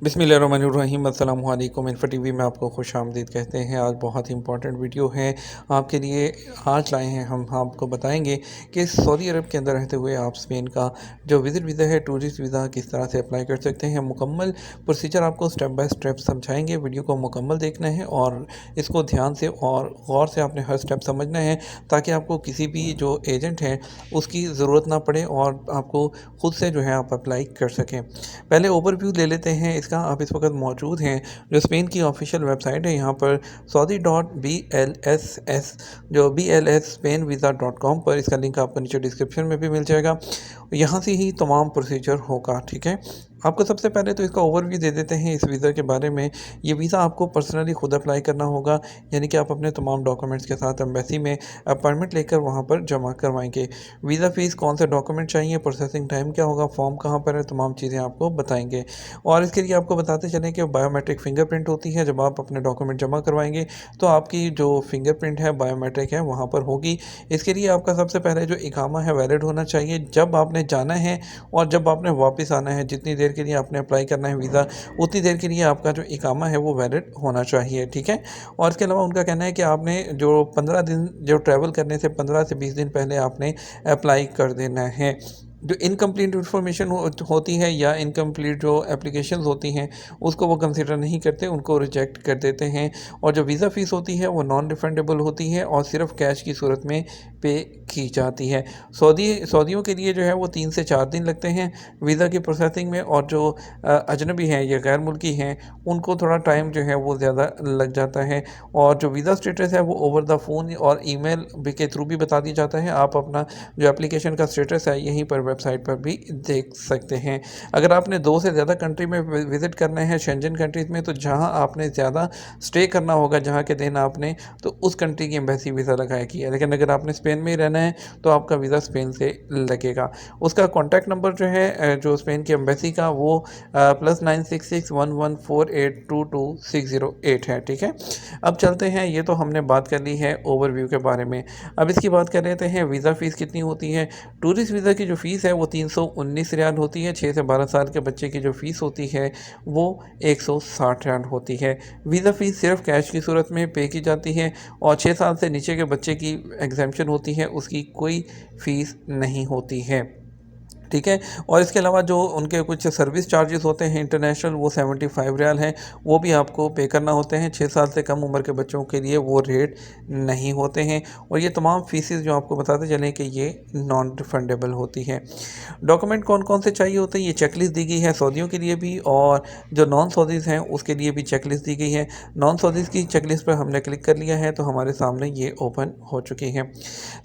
बिस्मिल्लाहिर्रहमानिर्रहीम अस्सलाम वालेकुम। इन्फो टीवी में आपको खुशामदीद कहते हैं। आज बहुत ही इंपॉर्टेंट वीडियो है आपके लिए आज लाए हैं। हम आपको बताएंगे कि सऊदी अरब के अंदर रहते हुए आप स्पेन का जो विज़िट वीज़ा है, टूरिस्ट वीज़ा किस तरह से अप्लाई कर सकते हैं। मुकम्मल प्रोसीजर आपको स्टेप बाय स्टेप समझाएंगे। वीडियो को मुकम्मल देखना है और इसको ध्यान से और गौर से आपने हर स्टेप समझना है, ताकि आपको किसी भी जो एजेंट है उसकी ज़रूरत ना पड़े और आपको खुद से जो है आप अप्लाई कर सकें। पहले ओवरव्यू ले लेते हैं इसका। आप इस वक्त मौजूद हैं जो स्पेन की ऑफिशियल वेबसाइट है, यहाँ पर saudi.bls जो BLS स्पेन वीज़ा .com पर, इसका लिंक आपको नीचे डिस्क्रिप्शन में भी मिल जाएगा। यहाँ से ही तमाम प्रोसीजर होगा। ठीक है, आपको सबसे पहले तो इसका ओवरव्यू दे देते हैं इस वीज़ा के बारे में। ये वीज़ा आपको पर्सनली खुद अप्लाई करना होगा, यानी कि आप अपने तमाम डॉक्यूमेंट्स के साथ एम्बेसी में अपॉइंटमेंट लेकर वहाँ पर जमा करवाएंगे। वीज़ा फ़ीस, कौन से डॉक्यूमेंट चाहिए, प्रोसेसिंग टाइम क्या होगा, फॉर्म कहाँ पर है, तमाम चीज़ें आपको बताएंगे। और इसके लिए आपको बताते चलें कि बायोमेट्रिक फ़िंगरप्रिंट होती है। जब आप अपने डॉक्यूमेंट जमा करवाएंगे तो आपकी जो फ़िंगरप्रिंट है, बायोमेट्रिक है, वहाँ पर होगी। इसके लिए आपका सबसे पहले जो इकामा है वैलिड होना चाहिए। जब आपने जाना है और जब आपने वापस आना है, जितनी देर के लिए आपने अप्लाई करना है वीज़ा, उतनी देर के लिए आपका जो इकामा है वो वैलिड होना चाहिए। ठीक है, और इसके अलावा उनका कहना है कि आपने जो 15 दिन जो ट्रैवल करने से 15 से 20 दिन पहले आपने अप्लाई कर देना है। जो इनकम्प्लीट इन्फॉर्मेशन होती है या इनकम्प्लीट जो एप्लीकेशंस होती हैं उसको वो कंसिडर नहीं करते, उनको रिजेक्ट कर देते हैं। और जो वीज़ा फ़ीस होती है वो नॉन रिफंडेबल होती है और सिर्फ कैश की सूरत में पे की जाती है। सऊदियों के लिए जो है वो 3 से 4 दिन लगते हैं वीज़ा की प्रोसेसिंग में, और जो अजनबी हैं या गैर मुल्की हैं उनको थोड़ा टाइम जो है वो ज़्यादा लग जाता है। और जो वीज़ा स्टेटस है वो ओवर द फ़ोन और ईमेल के थ्रू भी बता दिया जाता है। आप अपना जो एप्लीकेशन का स्टेटस है यहीं पर वेबसाइट पर भी देख सकते हैं। अगर आपने 2 से ज़्यादा कंट्री में विज़िट करना है शेंजन कंट्रीज़ में, तो जहां आपने ज़्यादा स्टे करना होगा, जहां के दिन आपने, तो उस कंट्री की एम्बेसी वीज़ा लगाएगी। लेकिन अगर आपने स्पेन में ही रहना है तो आपका वीज़ा स्पेन से लगेगा। उसका कॉन्टैक्ट नंबर जो है जो स्पेन की एम्बेसी का, वो +966114822 608 है। ठीक है, अब चलते हैं। ये तो हमने बात कर ली है ओवरव्यू के बारे में। अब इसकी बात कर लेते हैं वीज़ा फ़ीस कितनी होती है। टूरिस्ट वीज़ा की जो फ़ीस है वो 319 रियाल होती है। 6 से 12 साल के बच्चे की जो फ़ीस होती है वो 160 रियाल होती है। वीज़ा फ़ीस सिर्फ कैश की सूरत में पे की जाती है और 6 साल से नीचे के बच्चे की एग्जेम्पशन होती है, उसकी कोई फ़ीस नहीं होती है। ठीक है, और इसके अलावा जो उनके कुछ सर्विस चार्जेस होते हैं इंटरनेशनल, वो 75 रियाल हैं, वो भी आपको पे करना होते हैं। 6 साल से कम उम्र के बच्चों के लिए वो रेट नहीं होते हैं। और ये तमाम फ़ीसेस जो आपको बताते चलें कि ये नॉन रिफंडेबल होती है। डॉक्यूमेंट कौन कौन से चाहिए होते हैं, ये चेकलिस्ट दी गई है सऊदियों के लिए भी, और जो नॉन सऊदीज़ हैं उसके लिए भी चेकलिस्ट दी गई है। नॉन सऊदीज़ की चेकलिस्ट पर हमने क्लिक कर लिया है तो हमारे सामने ये ओपन हो चुकी है।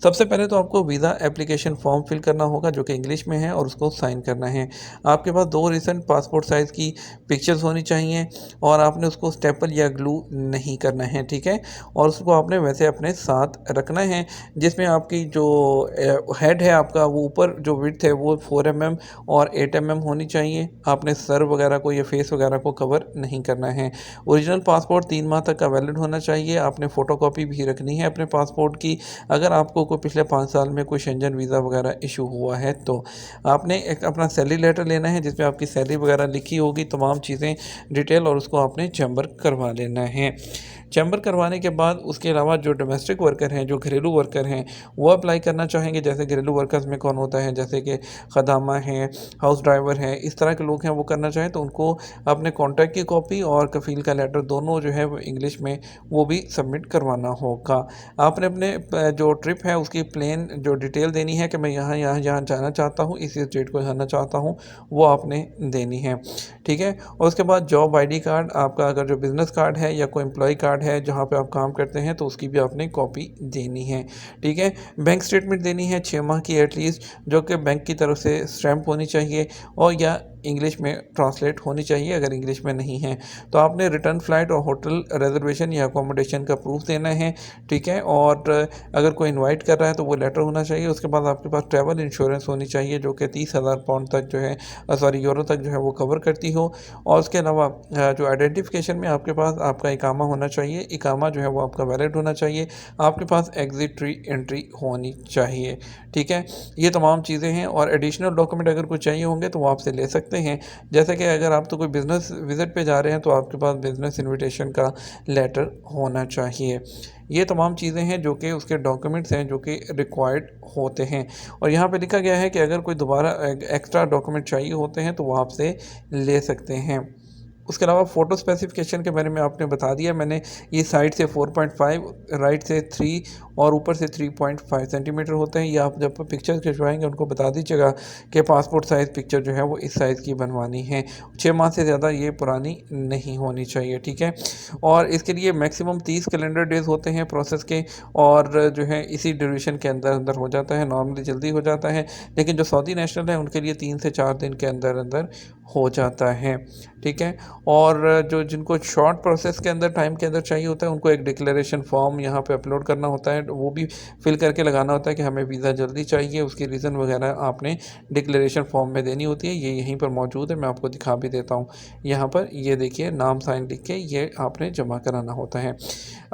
सबसे पहले तो आपको वीज़ा एप्लीकेशन फॉर्म फिल करना होगा जो कि इंग्लिश में है, और उसको साइन करना है। आपके पास 2 रिसेंट पासपोर्ट साइज़ की पिक्चर्स होनी चाहिए और आपने उसको स्टेपल या ग्लू नहीं करना है। ठीक है, और उसको आपने वैसे अपने साथ रखना है, जिसमें आपकी जो हेड है आपका, वो ऊपर जो विड्थ है वो 4 mm और 8 mm होनी चाहिए। आपने सर वगैरह को या फेस वगैरह को कवर नहीं करना है। ओरिजिनल पासपोर्ट 3 माह तक का वैलिड होना चाहिए। आपने फ़ोटोकॉपी भी रखनी है अपने पासपोर्ट की। अगर आपको कोई पिछले 5 साल में कोई शेंजन वीज़ा वगैरह इशू हुआ है तो आपने एक अपना सैलरी लेटर लेना है, जिसमें आपकी सैलरी वगैरह लिखी होगी, तमाम चीज़ें डिटेल, और उसको आपने चैम्बर करवा लेना है। चैम्बर करवाने के बाद उसके अलावा जो डोमेस्टिक वर्कर हैं, जो घरेलू वर्कर हैं, वो अप्लाई करना चाहेंगे। जैसे घरेलू वर्कर्स में कौन होता है, जैसे कि खदामा हैं, हाउस ड्राइवर हैं, इस तरह के लोग हैं, वो करना चाहें तो उनको अपने कॉन्ट्रैक्ट की कॉपी और कफ़ील का लेटर दोनों जो है वो इंग्लिश में, वो भी सबमिट करवाना होगा। आपने अपने जो ट्रिप है उसकी प्लेन जो डिटेल देनी है कि मैं यहाँ यहाँ यहाँ जाना चाहता हूँ, इस डेट को जाना चाहता हूँ, वो आपने देनी है। ठीक है, और उसके बाद जॉब आईडी कार्ड आपका, अगर जो बिज़नेस कार्ड है या कोई एम्प्लॉय कार्ड है जहाँ पे आप काम करते हैं, तो उसकी भी आपने कॉपी देनी है। ठीक है, बैंक स्टेटमेंट देनी है 6 माह की एटलीस्ट, जो कि बैंक की तरफ से स्टैम्प होनी चाहिए और या इंग्लिश में ट्रांसलेट होनी चाहिए। अगर इंग्लिश में नहीं है तो आपने रिटर्न फ़्लाइट और होटल रिजर्वेशन या अकोमोडेशन का प्रूफ देना है। ठीक है, और अगर कोई इनवाइट कर रहा है तो वो लेटर होना चाहिए। उसके बाद आपके पास ट्रैवल इंश्योरेंस होनी चाहिए जो कि 30,000 पाउंड तक जो है, सॉरी यूरो तक जो है वो कवर करती हो। और उसके अलावा जो आइडेंटिफिकेशन में आपके पास आपका इकामा होना चाहिए। इकामा जो है वो आपका वैलिड होना चाहिए। आपके पास एग्जिट री एंट्री होनी चाहिए। ठीक है, ये तमाम चीज़ें हैं, और एडिशनल डॉक्यूमेंट अगर कुछ चाहिए होंगे तो वो आपसे ले सकते सकते हैं। जैसे कि अगर आप तो कोई बिज़नेस विज़िट पे जा रहे हैं तो आपके पास बिज़नेस इनविटेशन का लेटर होना चाहिए। ये तमाम चीज़ें हैं जो कि उसके डॉक्यूमेंट्स हैं जो कि रिक्वायर्ड होते हैं। और यहाँ पे लिखा गया है कि अगर कोई दोबारा एक्स्ट्रा डॉक्यूमेंट चाहिए होते हैं तो वो आपसे ले सकते हैं। उसके अलावा फ़ोटो स्पेसिफ़िकेशन के बारे में आपने बता दिया मैंने। ये साइड से 4.5, राइट से 3 और ऊपर से 3.5 सेंटीमीटर होते हैं। ये आप जब पिक्चर खिंचवाएँगे उनको बता दीजिएगा कि पासपोर्ट साइज़ पिक्चर जो है वो इस साइज़ की बनवानी है। 6 माह से ज़्यादा ये पुरानी नहीं होनी चाहिए, ठीक है? और इसके लिए मैक्सिमम 30 कैलेंडर डेज़ होते हैं प्रोसेस के, और जो है इसी ड्यूरेशन के अंदर हो जाता है। नॉर्मली जल्दी हो जाता है, लेकिन जो सऊदी नेशनल है उनके लिए 3 से 4 दिन के अंदर हो जाता है, ठीक है? और जो जिनको शॉर्ट प्रोसेस के अंदर टाइम के अंदर चाहिए होता है उनको एक डिक्लेरेशन फॉर्म यहाँ पे अपलोड करना होता है, वो भी फिल करके लगाना होता है कि हमें वीज़ा जल्दी चाहिए। उसकी रीज़न वगैरह आपने डिक्लेरेशन फॉर्म में देनी होती है। ये यहीं पर मौजूद है, मैं आपको दिखा भी देता हूँ। यहाँ पर ये देखिए, नाम साइन लिख के ये आपने जमा कराना होता है।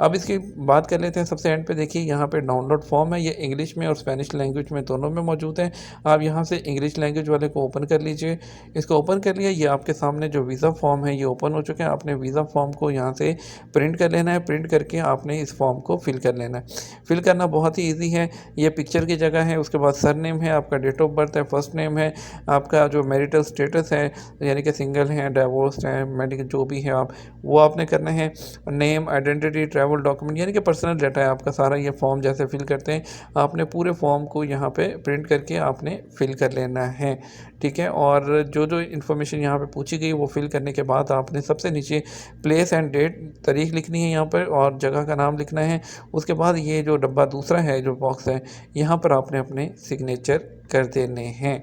अब इसकी बात कर लेते हैं सबसे एंड पे। देखिए यहाँ पे डाउनलोड फॉर्म है, ये इंग्लिश में और स्पेनिश लैंग्वेज में दोनों में मौजूद है। आप यहाँ से इंग्लिश लैंग्वेज वाले को ओपन कर लीजिए। इसको ओपन कर लिया, ये आपके सामने जो वीज़ा फॉर्म है ये ओपन हो चुके हैं। आपने वीज़ा फॉर्म को यहाँ से प्रिंट कर लेना है। प्रिंट करके आपने इस फॉर्म को फिल कर लेना है। फिल करना बहुत ही ईजी है। ये पिक्चर की जगह है, उसके बाद सरनेम है, आपका डेट ऑफ बर्थ है, फर्स्ट नेम है, आपका जो मैरिटल स्टेटस है यानी कि सिंगल हैं, डाइवोर्स्ड हैं, मेडिकल जो भी है आप वो आपने करना है। नेम, आइडेंटिटी, ट्रैवल डॉक्यूमेंट यानी कि पर्सनल डाटा है आपका सारा। ये फॉर्म जैसे फिल करते हैं आपने पूरे फॉर्म को यहाँ पे प्रिंट करके आपने फिल कर लेना है, ठीक है? और जो जो इन्फॉर्मेशन यहाँ पे पूछी गई वो फिल करने के बाद आपने सबसे नीचे प्लेस एंड डेट, तारीख लिखनी है यहाँ पर, और जगह का नाम लिखना है। उसके बाद ये जो डब्बा दूसरा है, जो बॉक्स है, यहाँ पर आपने अपने सिग्नेचर कर देने हैं।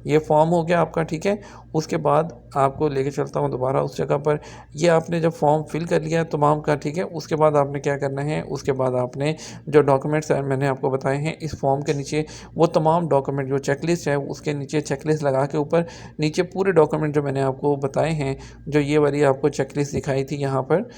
ये फॉर्म हो गया आपका, ठीक है? उसके बाद आपको लेके चलता हूँ दोबारा उस जगह पर। ये आपने जब फॉर्म फिल कर लिया तमाम का, ठीक है? उसके बाद आपने क्या करना है, उसके बाद आपने जो डॉक्यूमेंट्स हैं मैंने आपको बताए हैं इस फॉर्म के नीचे, वो तमाम डॉक्यूमेंट जो चेकलिस्ट है उसके नीचे चेकलिस्ट लगा के ऊपर नीचे पूरे डॉक्यूमेंट जो मैंने आपको बताए हैं, जो ये वाली आपको चेकलिस्ट दिखाई थी यहाँ पर,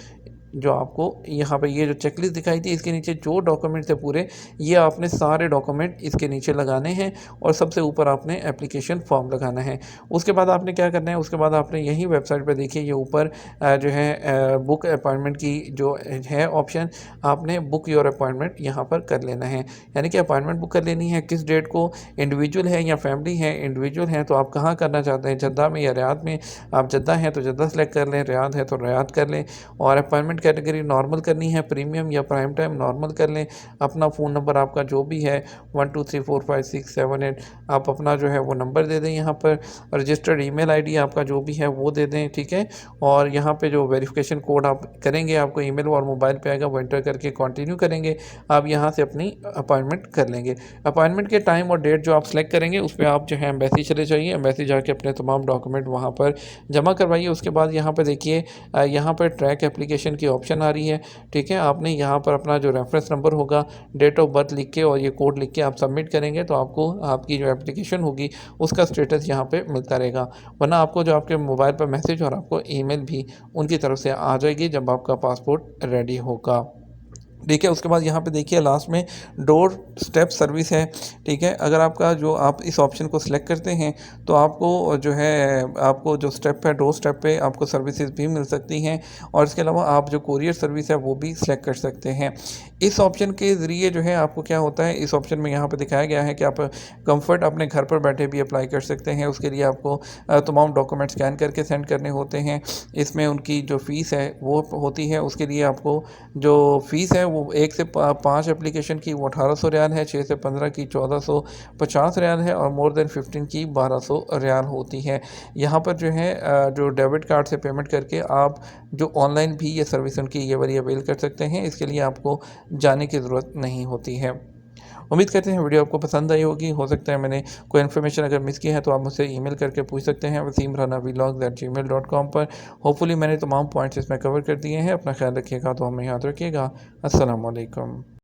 जो आपको यहाँ पे ये जो चेकलिस्ट दिखाई थी इसके नीचे जो डॉक्यूमेंट थे पूरे, ये आपने सारे डॉक्यूमेंट इसके नीचे लगाने हैं और सबसे ऊपर आपने एप्लीकेशन फॉर्म लगाना है। उसके बाद आपने क्या करना है, उसके बाद आपने यही वेबसाइट पे देखिए ये ऊपर जो है बुक अपॉइंटमेंट की जो है ऑप्शन, आपने बुक योर अपॉइंटमेंट यहाँ पर कर लेना है। यानी कि अपॉइंटमेंट बुक कर लेनी है। किस डेट को, इंडिविजुअल है या फैमिली है? इंडिविजुअल है तो आप कहाँ करना चाहते हैं, जद्दा में या रियाद में? आप जद्दा हैं तो जद्दा सेलेक्ट कर लें, रियाद है तो रियाद कर लें। और अपॉइंटमेंट कैटेगरी नॉर्मल करनी है, प्रीमियम या प्राइम टाइम नॉर्मल कर लें। अपना फ़ोन नंबर आपका जो भी है 12345678, आप अपना जो है वो नंबर दे दें यहाँ पर। रजिस्टर्ड ईमेल आईडी आपका जो भी है वो दे दें, ठीक है? और यहाँ पे जो वेरिफिकेशन कोड आप करेंगे आपको ईमेल और मोबाइल पे आएगा, वो एंटर करके कंटिन्यू करेंगे। आप यहाँ से अपनी अपॉइंटमेंट कर लेंगे। अपॉइंटमेंट के टाइम और डेट जो आप सेलेक्ट करेंगे उस पर आप जो है एम्बेसी चले जाइए। एम्बेसी जाके अपने तमाम डॉक्यूमेंट वहाँ पर जमा करवाइए। उसके बाद यहाँ पर देखिए यहाँ पर ट्रैक एप्लीकेशन की ऑप्शन आ रही है, ठीक है? आपने यहाँ पर अपना जो रेफरेंस नंबर होगा, डेट ऑफ बर्थ लिख के और ये कोड लिख के आप सबमिट करेंगे तो आपको आपकी जो एप्लीकेशन होगी उसका स्टेटस यहाँ पे मिलता रहेगा। वरना आपको जो आपके मोबाइल पर मैसेज और आपको ईमेल भी उनकी तरफ से आ जाएगी जब आपका पासपोर्ट रेडी होगा, ठीक है? उसके बाद यहाँ पे देखिए लास्ट में डोर स्टेप सर्विस है, ठीक है? अगर आपका जो आप इस ऑप्शन को सिलेक्ट करते हैं तो आपको जो है आपको जो स्टेप है डोर स्टेप पे आपको सर्विसेज भी मिल सकती हैं। और इसके अलावा आप जो कुरियर सर्विस है वो भी सिलेक्ट कर सकते हैं। इस ऑप्शन के ज़रिए जो है आपको क्या होता है, इस ऑप्शन में यहाँ पे दिखाया गया है कि आप कंफर्ट अपने घर पर बैठे भी अप्लाई कर सकते हैं। उसके लिए आपको तमाम डॉक्यूमेंट स्कैन करके सेंड करने होते हैं। इसमें उनकी जो फ़ीस है वो होती है, उसके लिए आपको जो फ़ीस है वो 1 से 5 एप्लीकेशन की वो 1800 रियाल है, 6 से 15 की 1450 रियाल है और मोर देन 15 की 1200 रियाल होती है। यहाँ पर जो है जो डेबिट कार्ड से पेमेंट करके आप जो ऑनलाइन भी ये सर्विस उनकी ये वाली अवेल कर सकते हैं। इसके लिए आपको जाने की ज़रूरत नहीं होती है। उम्मीद करते हैं वीडियो आपको पसंद आई होगी। हो सकता है मैंने कोई इन्फॉर्मेशन अगर मिस की है तो आप मुझसे ईमेल करके पूछ सकते हैं wasimranavlogs@gmail.com पर। होपफुली मैंने तमाम पॉइंट्स इसमें कवर कर दिए हैं। अपना ख्याल रखिएगा तो हमें याद रखिएगा। अस्सलाम वालेकुम।